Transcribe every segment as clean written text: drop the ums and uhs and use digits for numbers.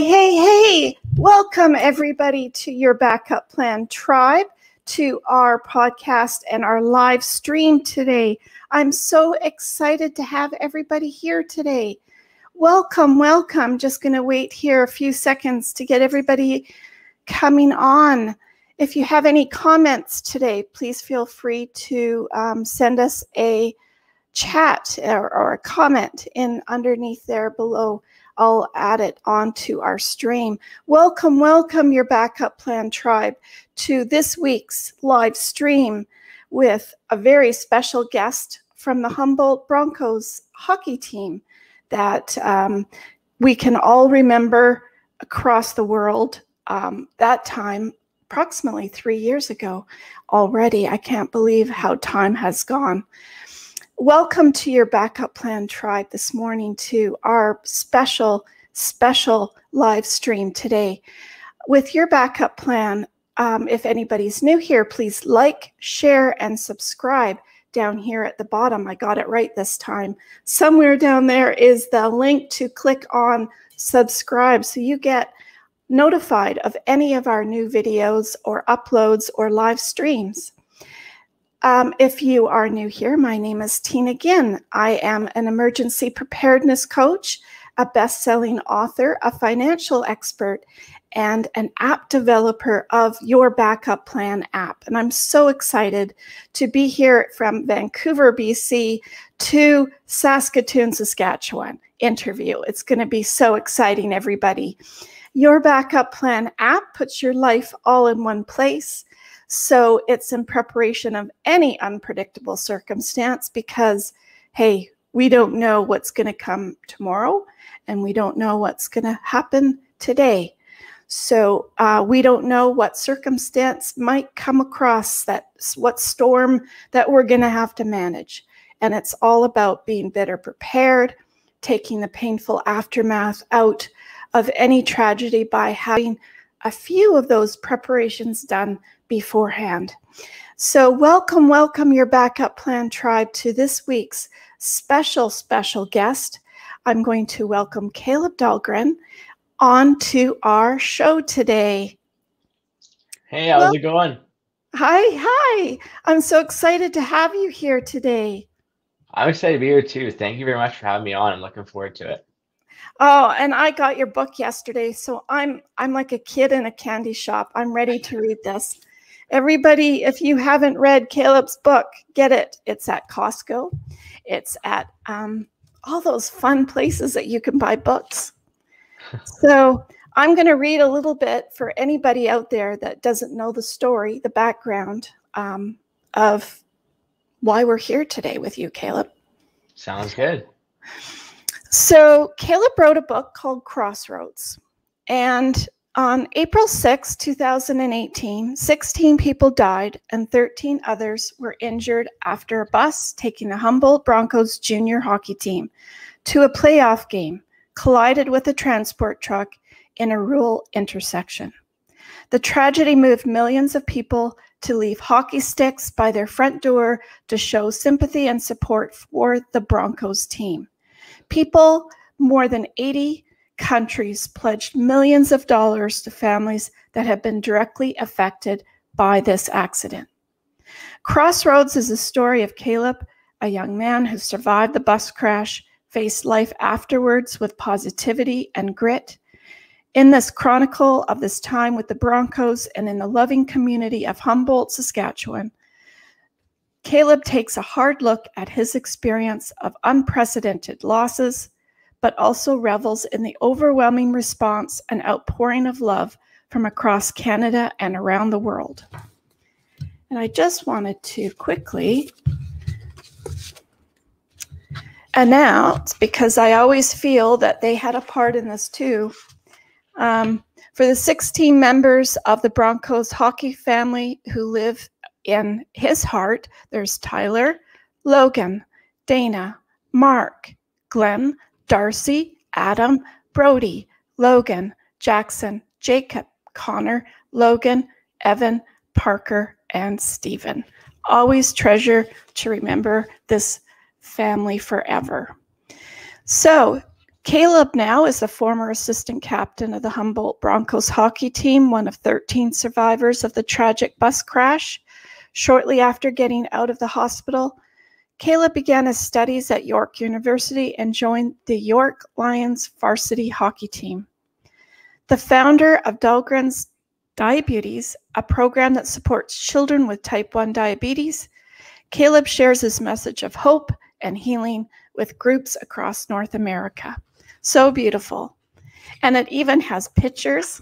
Hey, welcome everybody to your Backup Plan Tribe, to our podcast and our live stream today. I'm so excited to have everybody here today. Welcome. Just going to wait here a few seconds to get everybody coming on. If you have any comments today, please feel free to send us a chat or a comment in underneath there below. I'll add it onto our stream. Welcome, your Backup Plan Tribe, to this week's live stream with a very special guest from the Humboldt Broncos hockey team that we can all remember across the world. That time, approximately 3 years ago already. I can't believe how time has gone. Welcome to your Backup Plan Tribe this morning to our special live stream today. With your backup plan, if anybody's new here, please like, share, and subscribe down here at the bottom. I got it right this time. Somewhere down there is the link to click on subscribe so you get notified of any of our new videos or uploads or live streams. If you are new here, my name is Tina Ginn. I am an emergency preparedness coach, a best-selling author, a financial expert, and an app developer of Your Backup Plan app. And I'm so excited to be here from Vancouver, BC to Saskatoon, Saskatchewan interview. It's going to be so exciting, everybody. Your Backup Plan app puts your life all in one place. So it's in preparation of any unpredictable circumstance because, hey, we don't know what's going to come tomorrow and we don't know what's going to happen today. So we don't know what circumstance might come across, what storm that we're going to have to manage. And it's all about being better prepared, taking the painful aftermath out of any tragedy by having a few of those preparations done beforehand. So welcome your Backup Plan Tribe to this week's special guest. I'm going to welcome Kaleb Dahlgren onto our show today. Hey, how's it going? Hi. I'm so excited to have you here today. I'm excited to be here too. Thank you very much for having me on. I'm looking forward to it. Oh, and I got your book yesterday, so I'm like a kid in a candy shop. I'm ready to read this. Everybody, if you haven't read Kaleb's book, get it. It's at Costco. It's at all those fun places that you can buy books. So I'm going to read a little bit for anybody out there that doesn't know the story, the background of why we're here today with you, Kaleb. Sounds good. So Kaleb wrote a book called Crossroads, and on April 6, 2018, 16 people died and 13 others were injured after a bus taking the Humboldt Broncos junior hockey team to a playoff game collided with a transport truck in a rural intersection. The tragedy moved millions of people to leave hockey sticks by their front door to show sympathy and support for the Broncos team. People, more than 80 countries, pledged millions of dollars to families that have been directly affected by this accident. Crossroads is a story of Kaleb, a young man who survived the bus crash, faced life afterwards with positivity and grit. In this chronicle of this time with the Broncos and in the loving community of Humboldt, Saskatchewan, Kaleb takes a hard look at his experience of unprecedented losses, but also revels in the overwhelming response and outpouring of love from across Canada and around the world. And I just wanted to quickly announce, because I always feel that they had a part in this too, for the 16 members of the Broncos hockey family who live in his heart, there's Tyler, Logan, Dana, Mark, Glenn, Darcy, Adam, Brody, Logan, Jackson, Jacob, Connor, Logan, Evan, Parker, and Stephen. Always treasure to remember this family forever. So Kaleb now is the former assistant captain of the Humboldt Broncos hockey team, one of 13 survivors of the tragic bus crash. Shortly after getting out of the hospital, Kaleb began his studies at York University and joined the York Lions varsity hockey team. The founder of Dahlgren's Diabetes, a program that supports children with type 1 diabetes, Kaleb shares his message of hope and healing with groups across North America. So beautiful. And it even has pictures.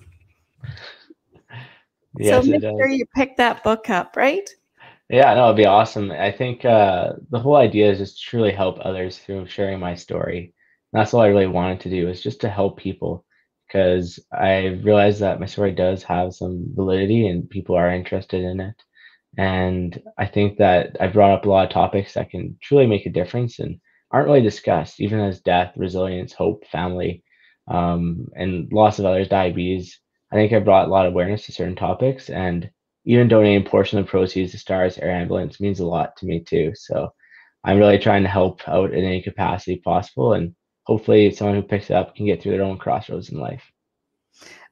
Yes, so make sure you pick that book up, right? Yeah, no, it'd be awesome. I think the whole idea is just to truly help others through sharing my story. And that's all I really wanted to do, is just to help people, because I realized that my story does have some validity and people are interested in it. And I think that I brought up a lot of topics that can truly make a difference and aren't really discussed, even as death, resilience, hope, family, and lots of others, diabetes. I think I brought a lot of awareness to certain topics, and even donating a portion of the proceeds to Stars Air Ambulance means a lot to me too. So I'm really trying to help out in any capacity possible, and hopefully someone who picks it up can get through their own crossroads in life.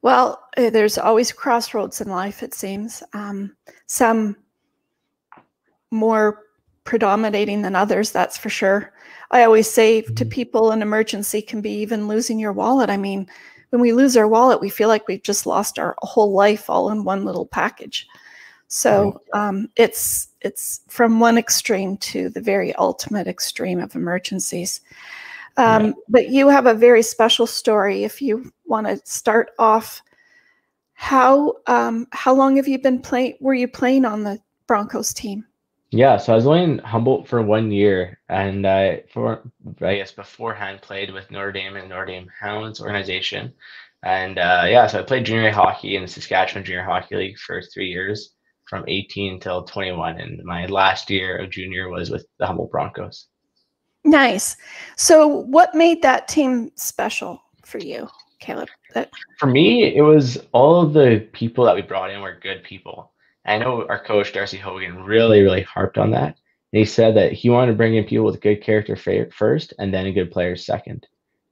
Well, there's always crossroads in life, it seems. Some more predominating than others, that's for sure. I always say to people, an emergency can be even losing your wallet. I mean, when we lose our wallet, we feel like we've just lost our whole life all in one little package. So it's from one extreme to the very ultimate extreme of emergencies. But you have a very special story. If you want to start off, how long have you been playing? Were you playing on the Broncos team? Yeah, so I was only in Humboldt for 1 year, and I guess beforehand played with Notre Dame and Notre Dame Hounds organization, and so I played junior hockey in the Saskatchewan Junior Hockey League for 3 years, from 18 till 21, and my last year of junior was with the Humboldt Broncos. Nice. So, what made that team special for you, Kaleb? For me, it was all of the people that we brought in were good people. I know our coach, Darcy Hogan, really, really harped on that. And he said that he wanted to bring in people with good character first and then good players second.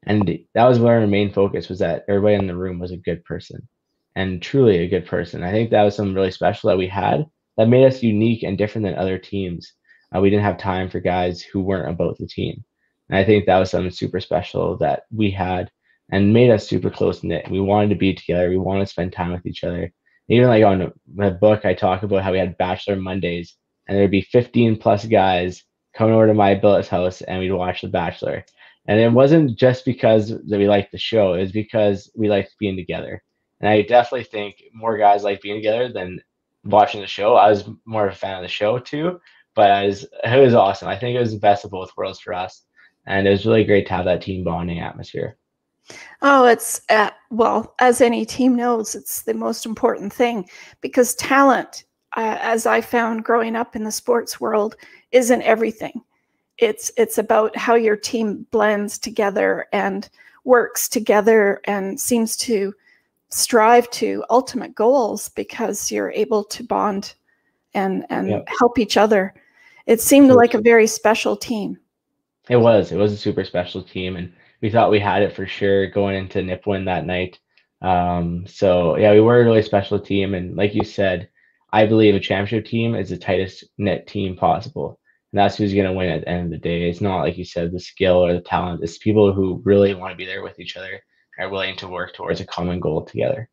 And that was where our main focus was, that everybody in the room was a good person, and truly a good person. I think that was something really special that we had that made us unique and different than other teams. We didn't have time for guys who weren't about the team. And I think that was something super special that we had and made us super close knit. We wanted to be together. We wanted to spend time with each other. Even like on my book, I talk about how we had Bachelor Mondays, and there'd be 15 plus guys coming over to my billet's house, and we'd watch The Bachelor. And it wasn't just because that we liked the show; it was because we liked being together. And I definitely think more guys like being together than watching the show. I was more of a fan of the show too, but it was awesome. I think it was the best of both worlds for us, and it was really great to have that team bonding atmosphere. Oh, it's well, as any team knows, it's the most important thing, because talent, as I found growing up in the sports world, isn't everything. It's about how your team blends together and works together and seems to strive to ultimate goals, because you're able to bond and help each other. It seemed like a very special team. It was a super special team, and we thought we had it for sure going into Nipawin that night. So yeah, we were a really special team, and like you said, I believe a championship team is the tightest knit team possible, and that's who's going to win at the end of the day. It's not, like you said, the skill or the talent. It's people who really want to be there with each other and are willing to work towards a common goal together.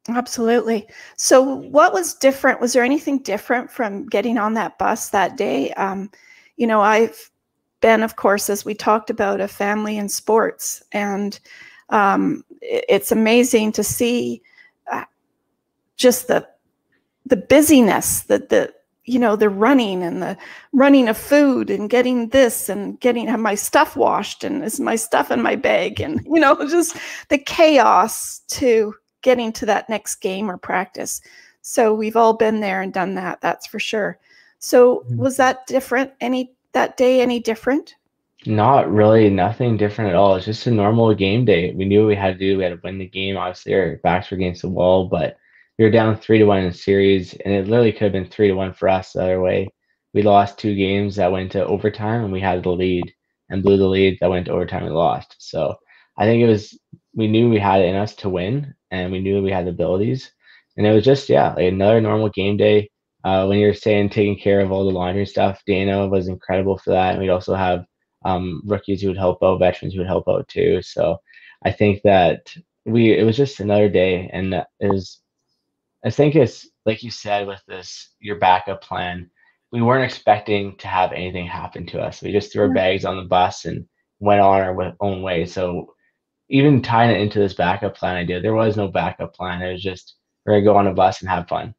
Absolutely. So what was different? Was there anything different from getting on that bus that day? I've been, of course, as we talked about, a family in sports, and it's amazing to see just the busyness, the running and the running of food and getting this and have my stuff washed and is my stuff in my bag, and just the chaos to getting to that next game or practice. So we've all been there and done that, that's for sure. So was that different? That day any different? Not really, nothing different at all. It's just a normal game day. We knew what we had to do. We had to win the game. Obviously, our backs were against the wall, but we were down 3-1 in the series, and it literally could have been 3-1 for us the other way. We lost 2 games that went to overtime, and we had the lead and blew the lead that went to overtime and lost. So I think we knew we had it in us to win, and we knew we had the abilities. And it was just, yeah, like another normal game day. When you're saying taking care of all the laundry stuff, Dana was incredible for that. And we'd also have rookies who would help out, veterans who would help out too. So I think that it was just another day. And I think it's like you said with your backup plan, we weren't expecting to have anything happen to us. We just threw our bags on the bus and went on our own way. So even tying it into this backup plan idea, there was no backup plan. It was just, we're going to go on a bus and have fun.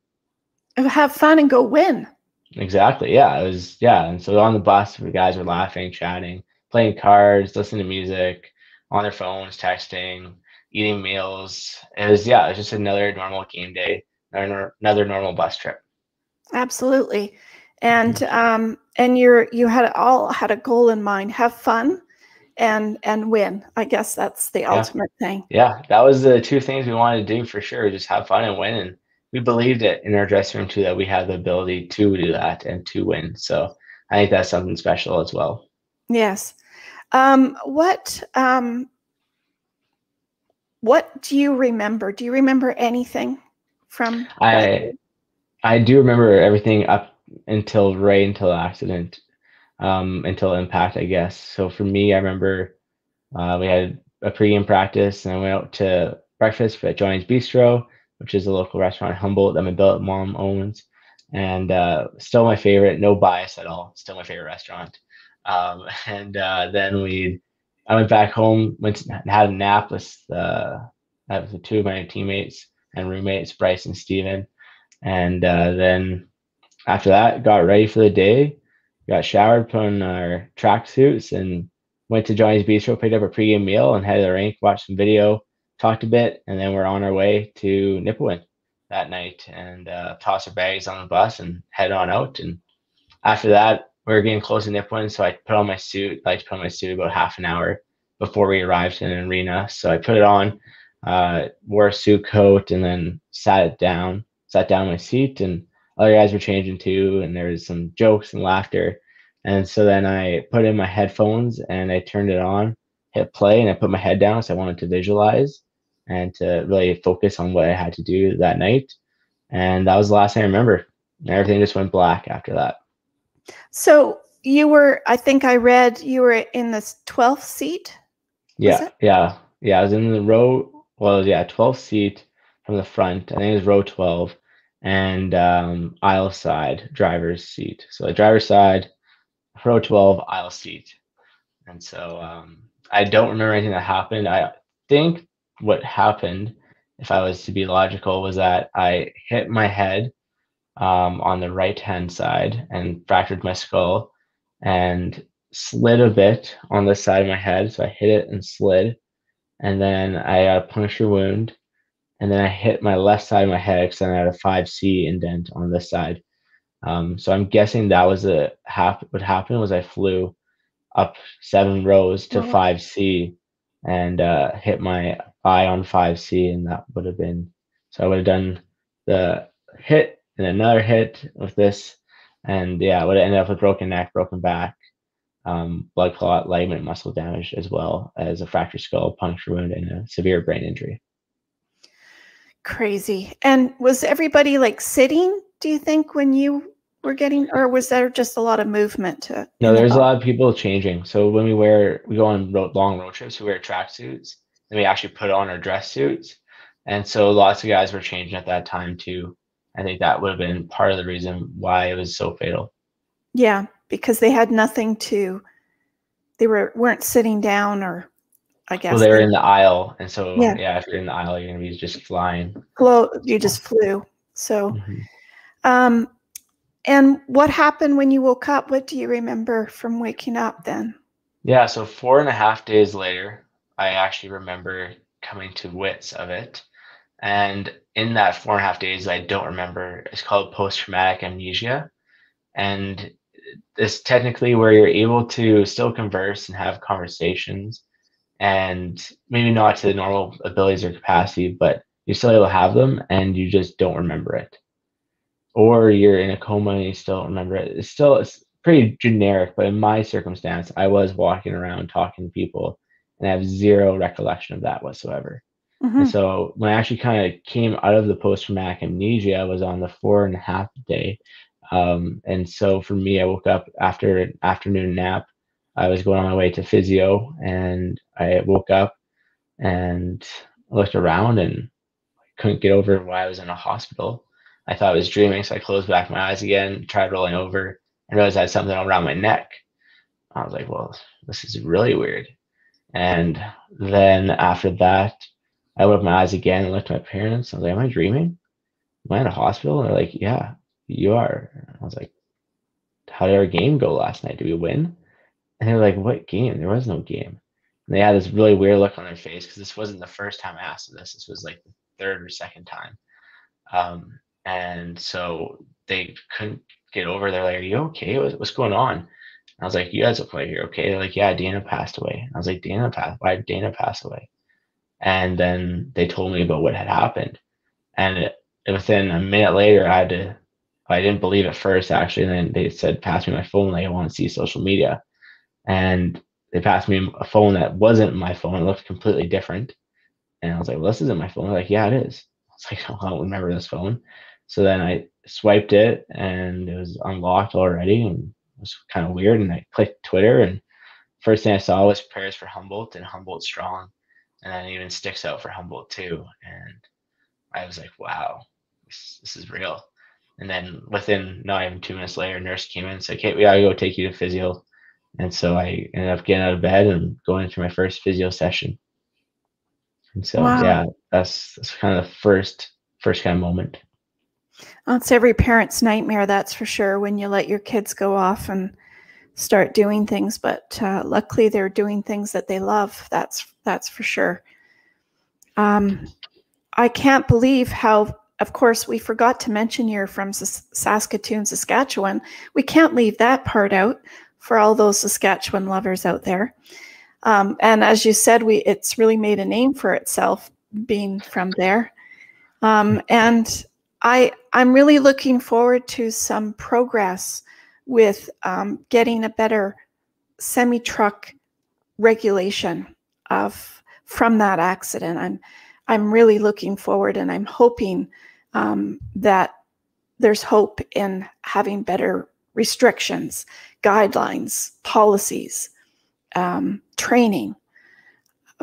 Have fun and go win. Exactly. Yeah. It was, yeah. And so on the bus, the guys were laughing, chatting, playing cards, listening to music, on their phones, texting, eating meals. It was just another normal game day, another normal bus trip. Absolutely. And and you had a goal in mind: have fun and win. I guess that's the ultimate thing. Yeah, that was the two things we wanted to do for sure: just have fun and win. And we believed it in our dressing room too, that we had the ability to do that and to win. So I think that's something special as well. Yes. What do you remember? Do you remember anything from that? I do remember everything up until the accident, until impact, I guess. So for me, I remember we had a pregame practice, and I went out to breakfast at Johnny's Bistro, which is a local restaurant in Humboldt that my billet mom owns, and still my favorite, no bias at all, still my favorite restaurant. And then I went back home, went and had a nap with two of my teammates and roommates, Bryce and Steven. And then after that, got ready for the day, got showered, put on our tracksuits, and went to Johnny's Bistro, picked up a pregame meal, and headed to the rink, watched some video, talked a bit, and then we're on our way to Nipawin that night, and tossed our bags on the bus and head on out. And after that, we were getting close to Nipawin, so I put on my suit. I like to put on my suit about half an hour before we arrived in an arena. So I put it on, wore a suit coat, and then sat down in my seat, and other guys were changing too, and there was some jokes and laughter. And so then I put in my headphones and I turned it on, hit play, and I put my head down, so I wanted to visualize and to really focus on what I had to do that night. And that was the last thing I remember. And everything just went black after that. So I think I read you were in the 12th seat? Yeah. I was in the 12th seat from the front. I think it was row 12, and aisle side, driver's seat. So the driver's side, row 12, aisle seat. And so I don't remember anything that happened. I think what happened, if I was to be logical, was that I hit my head on the right-hand side and fractured my skull and slid a bit on this side of my head. So I hit it and slid. And then I got a puncture wound. And then I hit my left side of my head because I had a 5C indent on this side. So I'm guessing that was what happened was I flew up 7 rows to 5C and hit my eye on 5C, and that would have been, so I would have done the hit and another hit with this, and yeah, I would have ended up with broken neck, broken back, blood clot, ligament, muscle damage, as well as a fractured skull, puncture wound, and a severe brain injury. Crazy. And was everybody like sitting, do you think, when you were getting, or was there just a lot of movement? No, there's a lot of people changing. So when we go on long road trips, we wear tracksuits, and we actually put on our dress suits. And so lots of guys were changing at that time too. I think that would have been part of the reason why it was so fatal. Yeah, because they had nothing they weren't sitting down, or I guess. Well, they were in the aisle, and so yeah, if you're in the aisle, you're gonna be just flying. You just flew. So, and what happened when you woke up? What do you remember from waking up then? Yeah, so 4.5 days later, I actually remember coming to wits of it. And in that 4.5 days, I don't remember. It's called post-traumatic amnesia. And it's technically where you're able to still converse and have conversations, and maybe not to the normal abilities or capacity, but you're still able to have them, and you just don't remember it. Or you're in a coma and you still don't remember it. It's pretty generic, but in my circumstance, I was walking around talking to people and I have zero recollection of that whatsoever. And so when I actually kind of came out of the post-traumatic amnesia, I was on the 4.5 day. And so for me, I woke up after an afternoon nap. I was going on my way to physio, and I woke up and looked around and couldn't get over why I was in a hospital. I thought I was dreaming, so I closed back my eyes again, tried rolling over, and realized I had something around my neck. I was like, well, this is really weird. And then after that, I opened my eyes again and looked at my parents. I was like, am I dreaming? Am I in a hospital? And they're like, yeah, you are. I was like, how did our game go last night? Did we win? And they're like, what game? There was no game. And they had this really weird look on their face because this wasn't the first time I asked them this. This was like the third or second time. And so they couldn't get over. They're like, are you okay? What's going on? And I was like, you guys look like you're okay. They're like, yeah, Dana passed away. And I was like, why did Dana pass away? And then they told me about what had happened. And within a minute later, I didn't believe at first, actually. And then they said, pass me my phone. Like, I want to see social media. And they passed me a phone that wasn't my phone. It looked completely different. And I was like, well, this isn't my phone. They're like, yeah, it is. I was like, oh, I don't remember this phone. So then I swiped it, and it was unlocked already. And it was kind of weird. And I clicked Twitter, and first thing I saw was prayers for Humboldt and Humboldt strong. And then it even sticks out for Humboldt too. And I was like, wow, this is real. And then within not even 2 minutes later, a nurse came in and said, okay, we gotta go take you to physio. And so I ended up getting out of bed and going into my first physio session. And so, wow. Yeah, that's kind of the first kind of moment. Well, it's every parent's nightmare, that's for sure, when you let your kids go off and start doing things. But luckily, they're doing things that they love. That's for sure. I can't believe how, of course, we forgot to mention you're from Saskatoon, Saskatchewan. We can't leave that part out for all those Saskatchewan lovers out there. And as you said, it's really made a name for itself being from there. And I'm really looking forward to some progress with getting a better semi-truck regulation from that accident. I'm really looking forward, and I'm hoping that there's hope in having better restrictions, guidelines, policies, training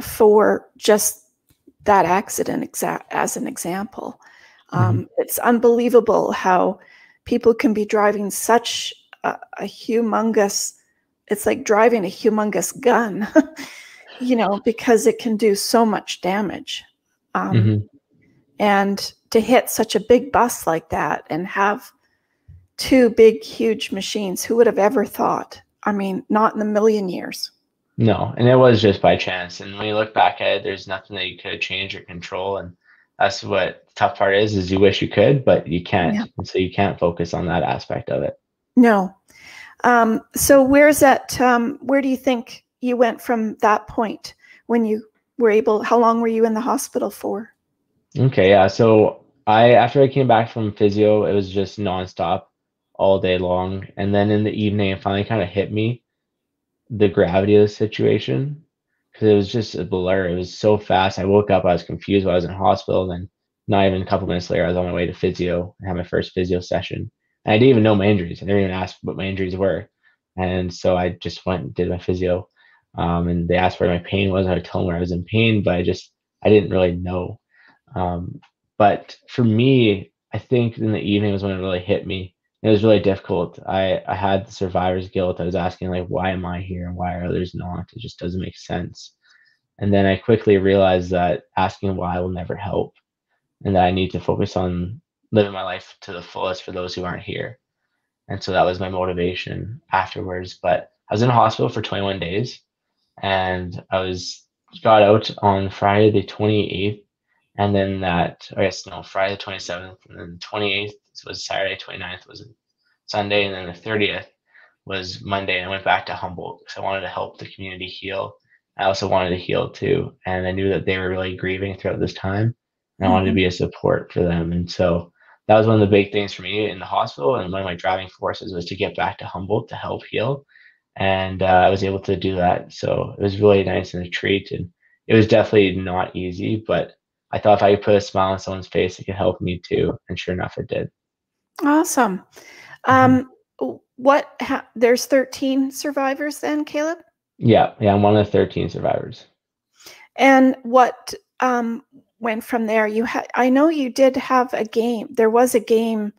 for just that accident as an example. It's unbelievable how people can be driving such a humongous, it's like driving a humongous gun, because it can do so much damage. And to hit such a big bus like that and have two big, huge machines, who would have ever thought? I mean, not in a million years. No, and it was just by chance. And when you look back at it, there's nothing that you could change or control. And that's what the tough part is you wish you could, but you can't. Yeah. And so you can't focus on that aspect of it. No. So where's that, where do you think you went from that point when you were able, how long were you in the hospital for? Okay, yeah. So after I came back from physio, it was just nonstop all day long. And then in the evening, it finally kind of hit me, the gravity of the situation, because it was just a blur. It was so fast. I woke up, I was confused while I was in hospital. And then not even a couple minutes later, I was on my way to physio. I had my first physio session. And I didn't even know my injuries. I didn't even ask what my injuries were. And so I just went and did my physio. And they asked where my pain was. I would tell them where I was in pain, but I didn't really know. But for me, I think in the evening was when it really hit me. It was really difficult. I had the survivor's guilt. I was asking, like, why am I here and why are others not? It just doesn't make sense. And then I quickly realized that asking why will never help, and that I need to focus on living my life to the fullest for those who aren't here. And so that was my motivation afterwards. But I was in a hospital for 21 days, and got out on Friday the 28th. And then Friday the 27th, and then the 28th was Saturday, 29th was Sunday, and then the 30th was Monday. And I went back to Humboldt because I wanted to help the community heal. I also wanted to heal too. And I knew that they were really grieving throughout this time, and I wanted to be a support for them. And so that was one of the big things for me in the hospital. And one of my driving forces was to get back to Humboldt to help heal. and I was able to do that. So it was really nice and a treat, and it was definitely not easy, but I thought if I could put a smile on someone's face, it could help me too, and sure enough, it did. Awesome. Mhm. There's 13 survivors then, Kaleb? Yeah, I'm one of the 13 survivors. And what went from there? I know you did have a game. There was a game,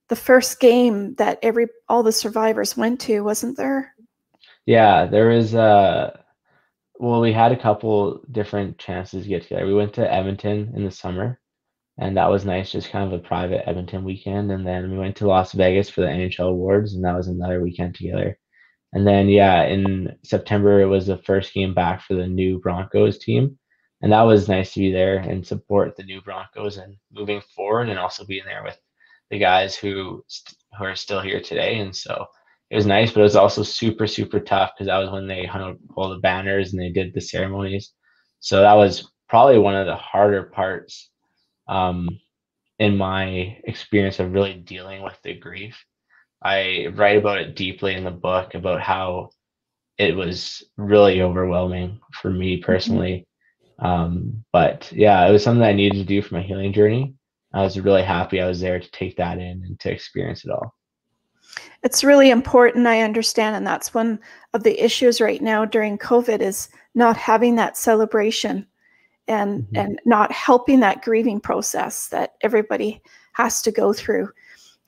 the first game that all the survivors went to, wasn't there? Yeah, there was well, we had a couple different chances to get together. We went to Edmonton in the summer, and that was nice, just kind of a private Edmonton weekend. And then we went to Las Vegas for the NHL Awards, and that was another weekend together. And then, yeah, in September, it was the first game back for the new Broncos team. And that was nice to be there and support the new Broncos and moving forward, and also being there with the guys who are still here today. And so it was nice, but it was also super, super tough because that was when they hung up all the banners and they did the ceremonies. So that was probably one of the harder parts um, in my experience of really dealing with the grief. I write about it deeply in the book about how it was really overwhelming for me Mhm. personally. But yeah, it was something that I needed to do for my healing journey. I was really happy I was there to take that in and to experience it all. It's really important, I understand, and that's one of the issues right now during COVID is not having that celebration and Mhm. not helping that grieving process that everybody has to go through.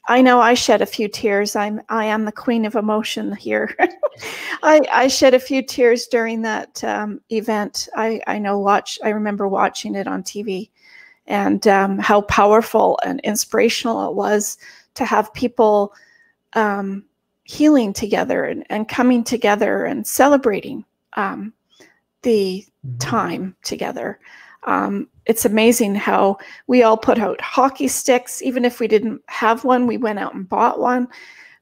I know I shed a few tears. I am the queen of emotion here. I shed a few tears during that event. I remember watching it on TV, and how powerful and inspirational it was to have people healing together and coming together and celebrating the Mhm. time together. It's amazing how we all put out hockey sticks. Even if we didn't have one, we went out and bought one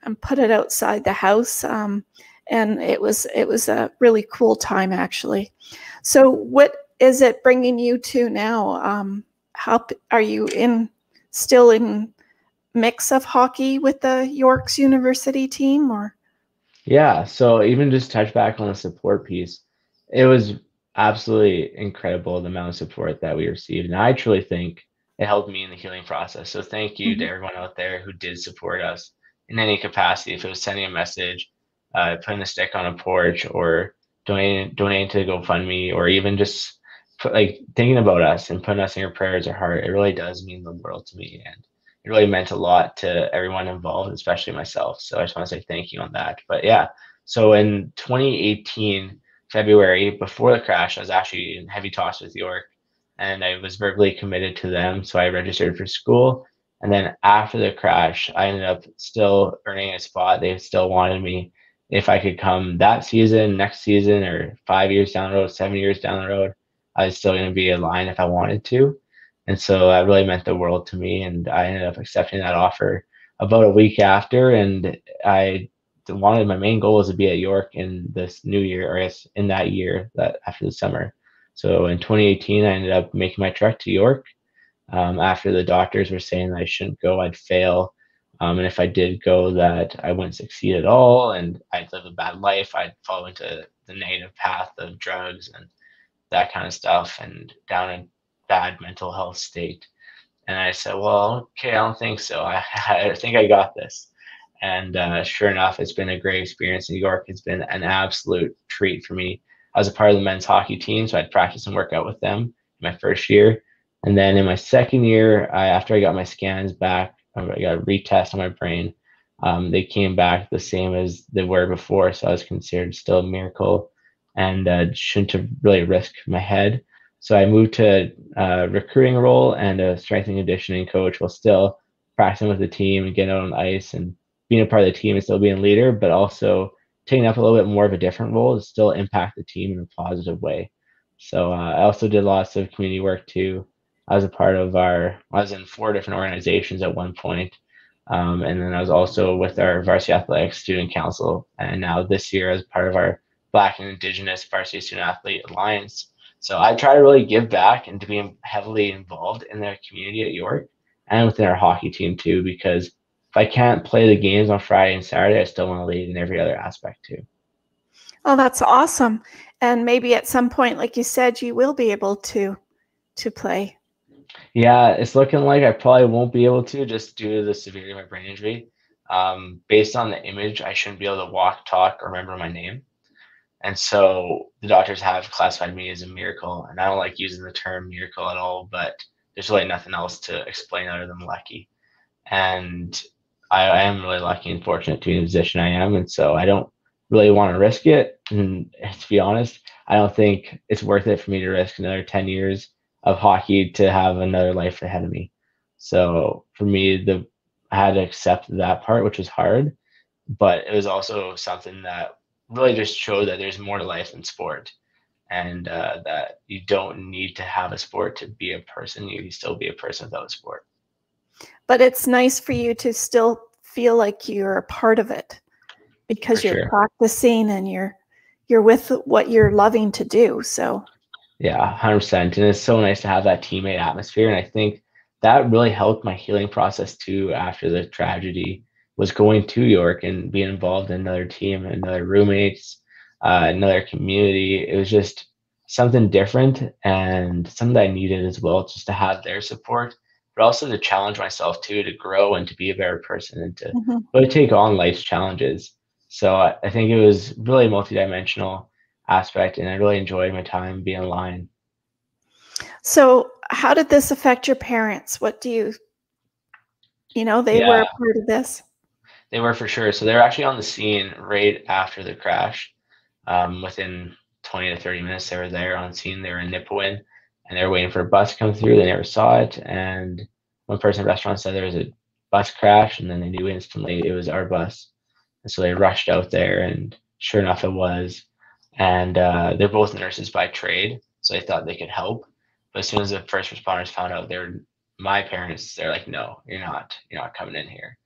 and put it outside the house. And it was a really cool time, actually. So what is it bringing you to now? How are you still in mix of hockey with the York's University team, or? Yeah, so even just touch back on the support piece, it was absolutely incredible the amount of support that we received. And I truly think it helped me in the healing process. So thank you to Mhm. everyone out there who did support us in any capacity. If it was sending a message, putting a stick on a porch, or donating to GoFundMe, or even just thinking about us and putting us in your prayers or heart, it really does mean the world to me. And it really meant a lot to everyone involved, especially myself. So I just want to say thank you on that. But yeah, so in 2018, February, before the crash, I was actually in heavy talks with York, and I was verbally committed to them. So I registered for school. And then after the crash, I ended up still earning a spot. They still wanted me if I could come that season, next season, or 5 years down the road, 7 years down the road. I was still going to be in line if I wanted to. And so that really meant the world to me. And I ended up accepting that offer about a week after. And I wanted, my main goal was to be at York in this new year, or I guess in that year, that after the summer. So in 2018, I ended up making my trek to York. After the doctors were saying that I shouldn't go, I'd fail. And if I did go, that I wouldn't succeed at all, and I'd live a bad life. I'd fall into the negative path of drugs and that kind of stuff, and down a bad mental health state. And I said, well, okay, I don't think so. I think I got this. And sure enough, it's been a great experience in New York. It's been an absolute treat for me. I was a part of the men's hockey team, so I'd practice and work out with them in my first year. And then in my second year, after I got my scans back, I got a retest on my brain. They came back the same as they were before, so I was considered still a miracle, and shouldn't have really risked my head. So I moved to a recruiting role and a strength and conditioning coach, while still practicing with the team and getting out on the ice and being a part of the team and still being a leader, but also taking up a little bit more of a different role to still impact the team in a positive way. So I also did lots of community work too. I was in 4 different organizations at one point. And then I was also with our varsity athletics student council. And now this year, as part of our Black and Indigenous Varsity Student Athlete Alliance. So I try to really give back and to be heavily involved in the community at York and within our hockey team too, because if I can't play the games on Friday and Saturday, I still want to lead in every other aspect too. Oh, that's awesome. And maybe at some point, like you said, you will be able to play. Yeah, it's looking like I probably won't be able to just due to the severity of my brain injury. Based on the image, I shouldn't be able to walk, talk, or remember my name. And so the doctors have classified me as a miracle. And I don't like using the term miracle at all, but there's really nothing else to explain other than lucky. And I am really lucky and fortunate to be in the position I am. And so I don't really want to risk it. And to be honest, I don't think it's worth it for me to risk another 10 years of hockey to have another life ahead of me. So for me, I had to accept that part, which was hard, but it was also something that really just showed that there's more to life than sport, and that you don't need to have a sport to be a person. You can still be a person without a sport. But it's nice for you to still feel like you're a part of it because you're practicing and you're with what you're loving to do. So yeah, 100%. And it's so nice to have that teammate atmosphere. And I think that really helped my healing process too after the tragedy, was going to York and being involved in another team, another roommates, another community. It was just something different and something that I needed as well, just to have their support, but also to challenge myself too, to grow and to be a better person and to really take on life's challenges. So I think it was really multidimensional aspect, and I really enjoyed my time being online. So how did this affect your parents? What do they were a part of this? They were, for sure. So they were actually on the scene right after the crash. Within 20 to 30 minutes, they were there on scene. They were in Nipawin, and they were waiting for a bus to come through. They never saw it. And one person in the restaurant said there was a bus crash, and then they knew instantly it was our bus. And so they rushed out there, and sure enough, it was. And they're both nurses by trade, so they thought they could help. But as soon as the first responders found out they were my parents, they're like, "No, you're not. You're not coming in here."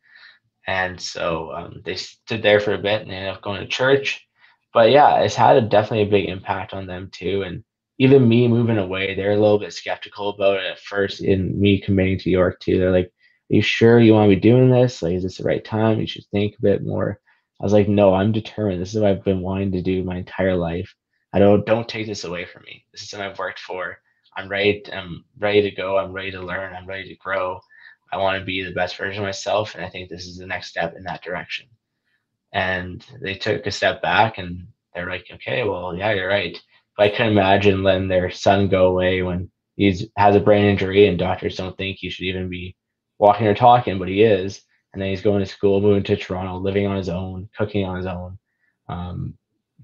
And so they stood there for a bit and they ended up going to church. But yeah, it's had definitely a big impact on them too. And even me moving away, they're a little bit skeptical about it at first. In me committing to York too, they're like, "Are you sure you want to be doing this? Like, is this the right time? You should think a bit more." I was like, "No, I'm determined. This is what I've been wanting to do my entire life. I don't take this away from me. This is something I've worked for. I'm ready. I'm ready to go. I'm ready to learn. I'm ready to grow. I want to be the best version of myself, and I think this is the next step in that direction." And they took a step back and they're like, "Okay, well, yeah, you're right." But I couldn't imagine letting their son go away when has a brain injury and doctors don't think he should even be walking or talking, but he is. And then he's going to school, moving to Toronto, living on his own, cooking on his own, um,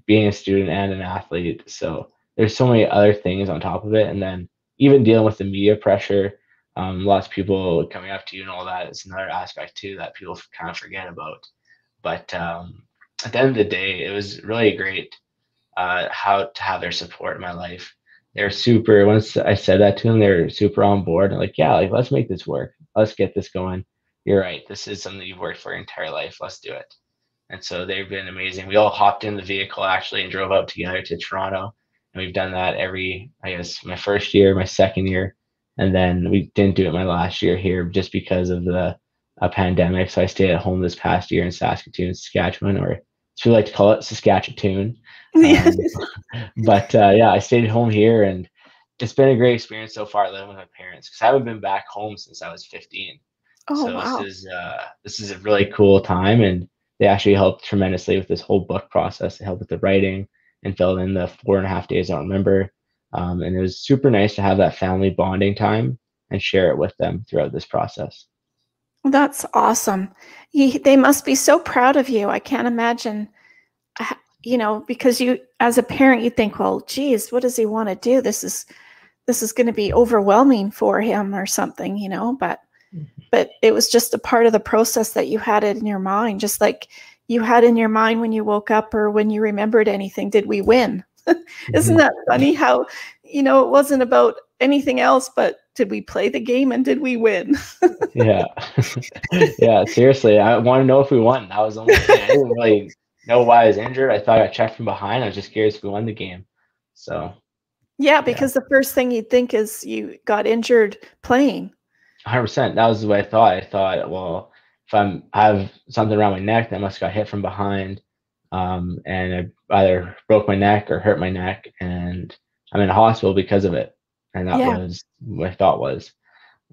being a student and an athlete. So there's so many other things on top of it. And then even dealing with the media pressure, lots of people coming up to you and all that is another aspect too that people kind of forget about. But at the end of the day, it was really great how to have their support in my life. They're super. Once I said that to them, they're super on board. And like, "Yeah, like let's make this work. Let's get this going. You're right. This is something you've worked for your entire life. Let's do it." And so they've been amazing. We all hopped in the vehicle actually and drove out together to Toronto. And we've done that I guess, my first year, my second year. And then we didn't do it my last year here just because of the pandemic. So I stayed at home this past year in Saskatchewan, or as we like to call it, Saskatchewan. But yeah, I stayed at home here, and it's been a great experience so far living with my parents, because I haven't been back home since I was 15. Oh, So wow. this is a really cool time, and they actually helped tremendously with this whole book process. They helped with the writing and filled in the 4.5 days I don't remember. And it was super nice to have that family bonding time and share it with them throughout this process. That's awesome. They must be so proud of you. I can't imagine, because you, as a parent, you think, well, geez, what does he want to do? This is going to be overwhelming for him or something, but it was just a part of the process that you had it in your mind, just like you had in your mind when you woke up or when you remembered anything. Did we win? Isn't that funny how, it wasn't about anything else, but did we play the game and did we win? Yeah. Yeah, seriously. I want to know if we won. That was the only thing. I didn't really know why I was injured. I thought I got checked from behind. I was just curious if we won the game. So yeah, because the first thing you'd think is you got injured playing. 100%. That was what I thought. I thought, well, if I have something around my neck, that must have got hit from behind. and I either broke my neck or hurt my neck, and I'm in a hospital because of it. And that Yeah. was my thought was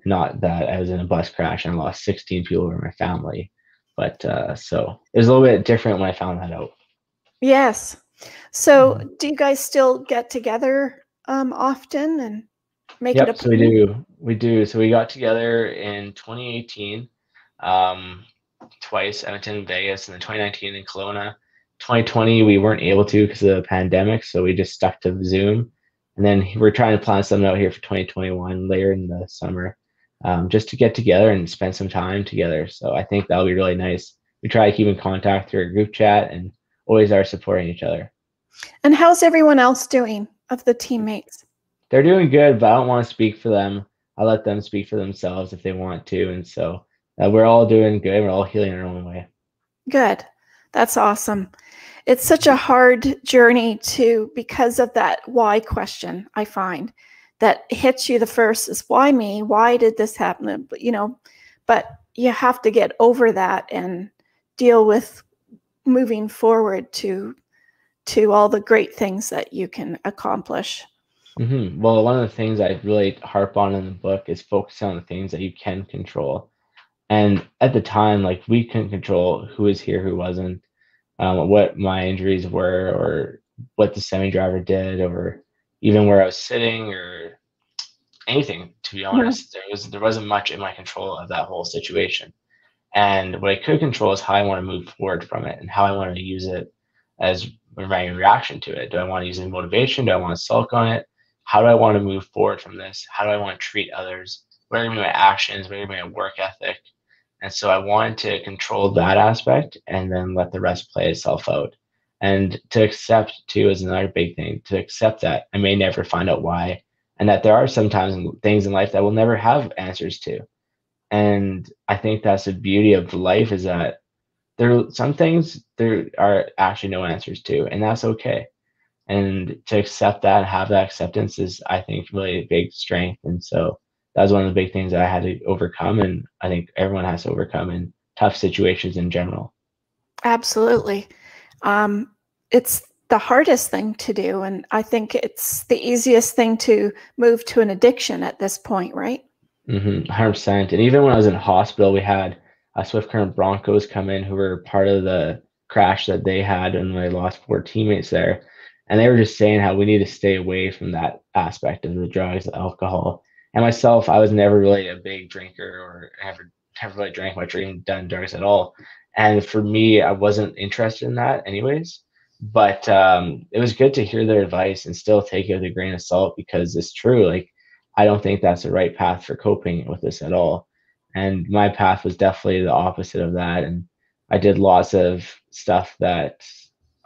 not that I was in a bus crash and lost 16 people in my family. But so it was a little bit different when I found that out. Yes. So do you guys still get together often and make it a Yep, so we point? do. We do. So we got together in 2018, twice, Edmonton and Vegas, and then 2019 in Kelowna. 2020, we weren't able to because of the pandemic, so we just stuck to Zoom. And then we're trying to plan something out here for 2021 later in the summer, just to get together and spend some time together. So I think that'll be really nice. We try to keep in contact through our group chat and always are supporting each other. And how's everyone else doing of the teammates? They're doing good, but I don't want to speak for them. I let them speak for themselves if they want to. And so we're all doing good. We're all healing our own way. Good. That's awesome. It's such a hard journey because of that why question, I find, that hits you the first is why me? Why did this happen? But you have to get over that and deal with moving forward to all the great things that you can accomplish. Mm-hmm. Well, one of the things I really harp on in the book is focusing on the things that you can control. And at the time, like we couldn't control who was here, who wasn't, what my injuries were, or what the semi driver did, or even where I was sitting, or anything. To be honest, there wasn't much in my control of that whole situation. And what I could control is how I want to move forward from it and how I want to use it as my reaction to it. Do I want to use it as motivation? Do I want to sulk on it? How do I want to move forward from this? How do I want to treat others? What are going to be my actions? What are going to be my work ethic? And so I wanted to control that aspect and then let the rest play itself out. And to accept, too, is another big thing, to accept that I may never find out why, and that there are sometimes things in life that we'll never have answers to. And I think that's the beauty of life, is that some things there are actually no answers to, and that's okay. And to accept that and have that acceptance is, I think, really a big strength. And so that was one of the big things that I had to overcome, and I think everyone has to overcome in tough situations in general. Absolutely. It's the hardest thing to do, and I think it's the easiest thing to move to an addiction at this point, right? 100%. And even when I was in hospital, we had Swift Current Broncos come in who were part of the crash that they had, and they lost 4 teammates there. And they were just saying how we need to stay away from that aspect of the drugs, the alcohol. And myself, I was never really a big drinker, or never really drank much or even done drugs at all. And for me, I wasn't interested in that anyways. But it was good to hear their advice and still take it with a grain of salt, because it's true. Like, I don't think that's the right path for coping with this at all. And my path was definitely the opposite of that. And I did lots of stuff that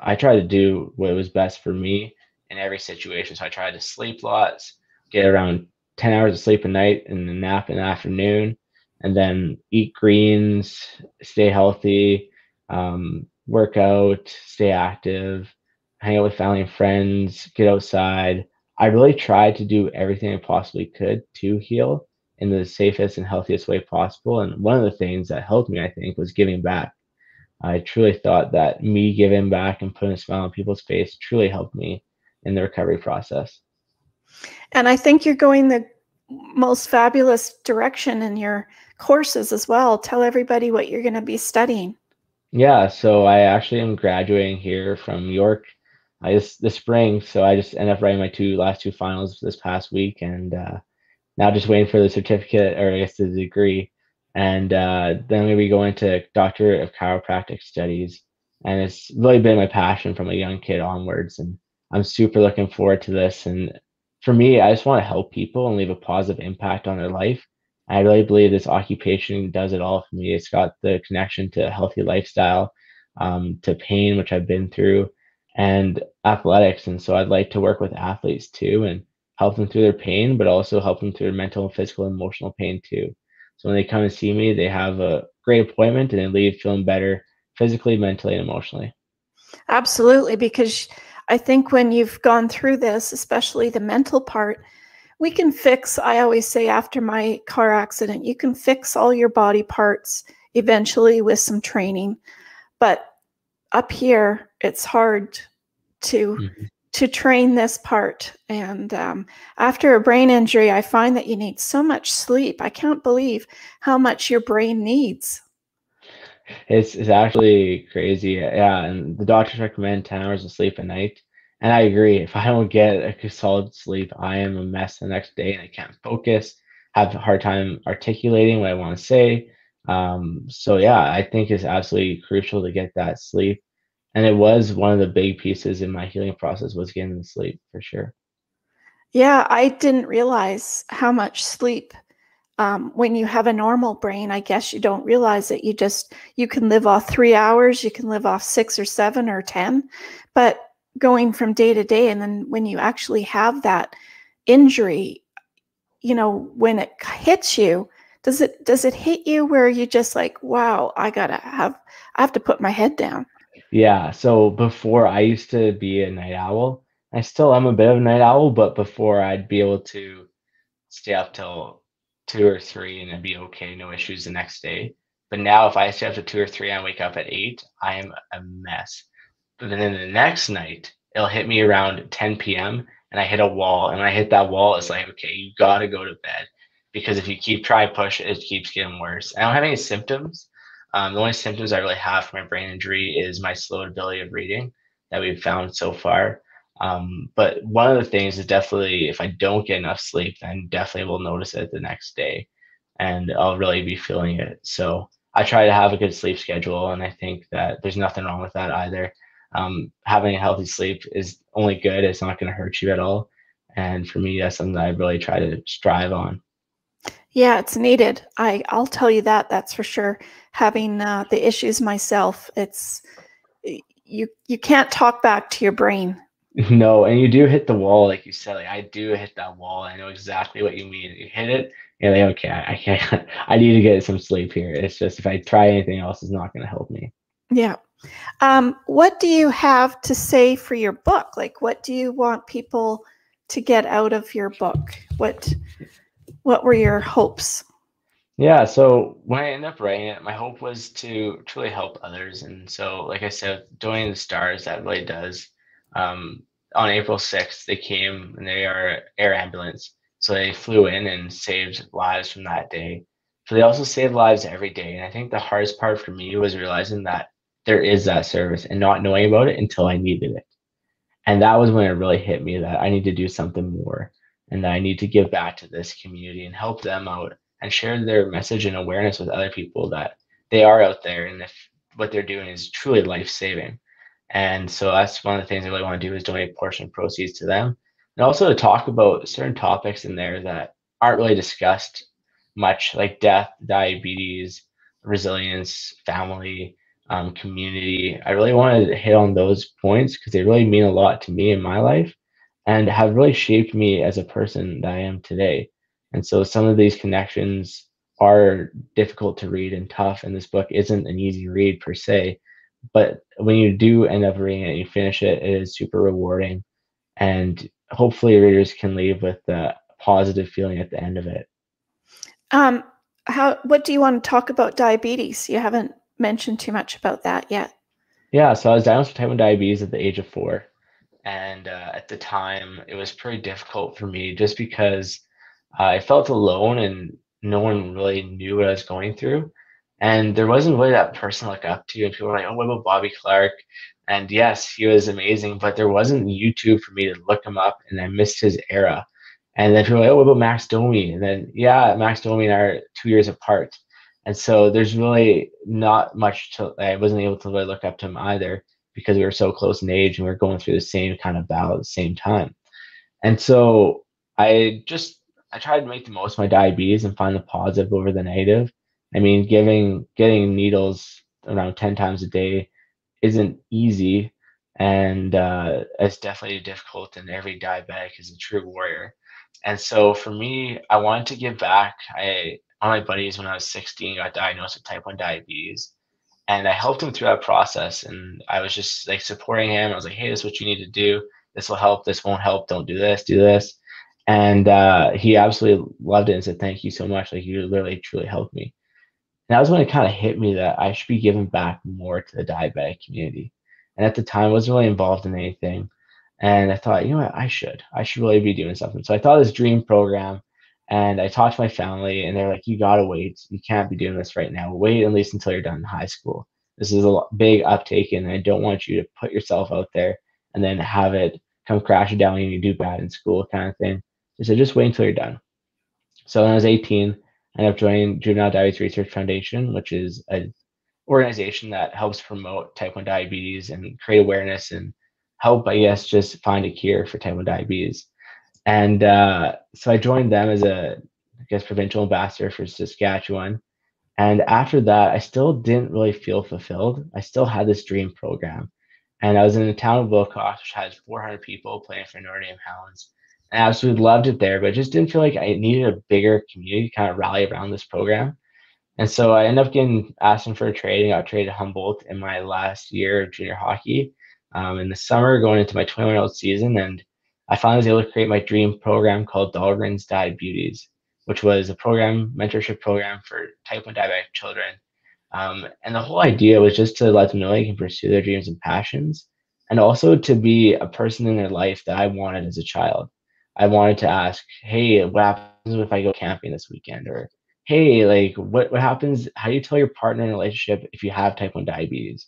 I tried to do what was best for me in every situation. So I tried to sleep lots, get around 10 hours of sleep a night and a nap in the afternoon, and then eat greens, stay healthy, work out, stay active, hang out with family and friends, get outside. I really tried to do everything I possibly could to heal in the safest and healthiest way possible. And one of the things that helped me, I think, was giving back. I truly thought that me giving back and putting a smile on people's face truly helped me in the recovery process. And I think you're going the most fabulous direction in your courses as well. Tell everybody what you're going to be studying. Yeah, so I actually am graduating here from York this spring. So I just ended up writing my last two finals this past week, and now just waiting for the certificate, or I guess the degree. And then maybe go into Doctorate of Chiropractic Studies. And it's really been my passion from a young kid onwards. And I'm super looking forward to this. And for me, I just want to help people and leave a positive impact on their life. I really believe this occupation does it all for me. It's got the connection to a healthy lifestyle, to pain, which I've been through, and athletics. And so I'd like to work with athletes too, and help them through their pain, but also help them through their mental, physical, and emotional pain too. So when they come and see me, they have a great appointment and they leave feeling better physically, mentally, and emotionally. Absolutely, because I think when you've gone through this, especially the mental part, we can fix, I always say after my car accident, you can fix all your body parts eventually with some training. But up here, it's hard to Mhm. to train this part. And after a brain injury, I find that you need so much sleep. I can't believe how much your brain needs. It's actually crazy. Yeah, and the doctors recommend 10 hours of sleep a night. And I agree. If I don't get a good solid sleep, I am a mess the next day and I can't focus, have a hard time articulating what I want to say. So yeah, I think it's absolutely crucial to get that sleep. And it was one of the big pieces in my healing process was getting the sleep for sure. Yeah, I didn't realize how much sleep. When you have a normal brain, I guess you don't realize that you can live off 3 hours, you can live off 6 or 7 or 10, but going from day to day, and then when you actually have that injury, when it hits you, does it hit you where you just like, wow, I have to put my head down? Yeah, so before I used to be a night owl. I still am a bit of a night owl, but before I'd be able to stay up till 2 or 3 and it'd be okay, no issues the next day. But now if I stay up to 2 or 3 and I wake up at 8, I am a mess. But then the next night, it'll hit me around 10 p.m. and I hit a wall. And when I hit that wall, it's like, okay, you gotta go to bed. Because if you keep trying to push it, it keeps getting worse. I don't have any symptoms. The only symptoms I really have from my brain injury is my slowed ability of reading that we've found so far. But one of the things is definitely if I don't get enough sleep, then definitely will notice it the next day and I'll really be feeling it. So I try to have a good sleep schedule, and I think that there's nothing wrong with that either. Having a healthy sleep is only good, it's not going to hurt you at all. And for me, that's something that I really try to strive on. Yeah, it's needed. I'll tell you that, that's for sure. Having the issues myself, you can't talk back to your brain. No, and you do hit the wall, like you said. Like I do hit that wall. I know exactly what you mean. You hit it, you're like, okay, I can't. I need to get some sleep here. It's just if I try anything else, it's not going to help me. Yeah. What do you have to say for your book? Like, what do you want people to get out of your book? What were your hopes? Yeah, so when I ended up writing it, my hope was to truly help others. And so, like I said, donating the stars, that really does. Um, on April 6th, they came and they are air ambulance. So they flew in and saved lives from that day. So they also save lives every day. And I think the hardest part for me was realizing that there is that service and not knowing about it until I needed it. And that was when it really hit me that I need to do something more and that I need to give back to this community and help them out and share their message and awareness with other people that they are out there and if what they're doing is truly life saving. And so that's one of the things I really want to do is donate a portion of proceeds to them. And also to talk about certain topics in there that aren't really discussed much, like death, diabetes, resilience, family, community. I really wanted to hit on those points because they really mean a lot to me in my life and have really shaped me as a person that I am today. And so some of these connections are difficult to read and tough, and this book isn't an easy read per se. But when you do end up reading it and you finish it, it is super rewarding. And hopefully, readers can leave with a positive feeling at the end of it. Um, what do you want to talk about diabetes? You haven't mentioned too much about that yet. Yeah, so I was diagnosed with type 1 diabetes at the age of 4. And at the time, it was pretty difficult for me just because I felt alone and no one really knew what I was going through. And there wasn't really that person to look up to. And people were like, oh, what about Bobby Clark? And yes, he was amazing, but there wasn't YouTube for me to look him up. And I missed his era. And then people were like, oh, what about Max Domi? And then, yeah, Max Domi and I are 2 years apart. And so there's really not much to, I wasn't able to really look up to him either because we were so close in age and we were going through the same kind of battle at the same time. And so I tried to make the most of my diabetes and find the positive over the negative. I mean, getting needles around 10 times a day isn't easy, and it's definitely difficult. And every diabetic is a true warrior. And so for me, I wanted to give back. One of my buddies when I was 16 got diagnosed with type 1 diabetes, and I helped him through that process. And I was just like supporting him. I was like, hey, this is what you need to do. This will help. This won't help. Don't do this. Do this. And he absolutely loved it and said, thank you so much. Like you literally truly helped me. And that was when it kind of hit me that I should be giving back more to the diabetic community. And at the time, I wasn't really involved in anything. And I thought, you know what, I should really be doing something. So I thought this dream program, and I talked to my family, and they're like, you gotta wait. You can't be doing this right now. Wait at least until you're done in high school. This is a big uptake, and I don't want you to put yourself out there and then have it come crashing down and you do bad in school kind of thing. They said, just wait until you're done. So when I was 18, I ended up joining Juvenile Diabetes Research Foundation, which is an organization that helps promote type 1 diabetes and create awareness and help, I guess, just find a cure for type 1 diabetes. And so I joined them as a, I guess, provincial ambassador for Saskatchewan. And after that, I still didn't really feel fulfilled. I still had this dream program. And I was in the town of Wilcox, which has 400 people playing for Notre Dame Hounds. And I absolutely loved it there, but I just didn't feel like I needed a bigger community to kind of rally around this program. And so I ended up getting asked for a trade and got traded to Humboldt in my last year of junior hockey in the summer, going into my 21-year-old season. And I finally was able to create my dream program called Dahlgren's Diabetes, which was a mentorship program for type 1 diabetic children. And the whole idea was just to let them know they can pursue their dreams and passions, and also to be a person in their life that I wanted as a child. I wanted to ask, hey, what happens if I go camping this weekend? Or, hey, like, what happens? How do you tell your partner in a relationship if you have type 1 diabetes?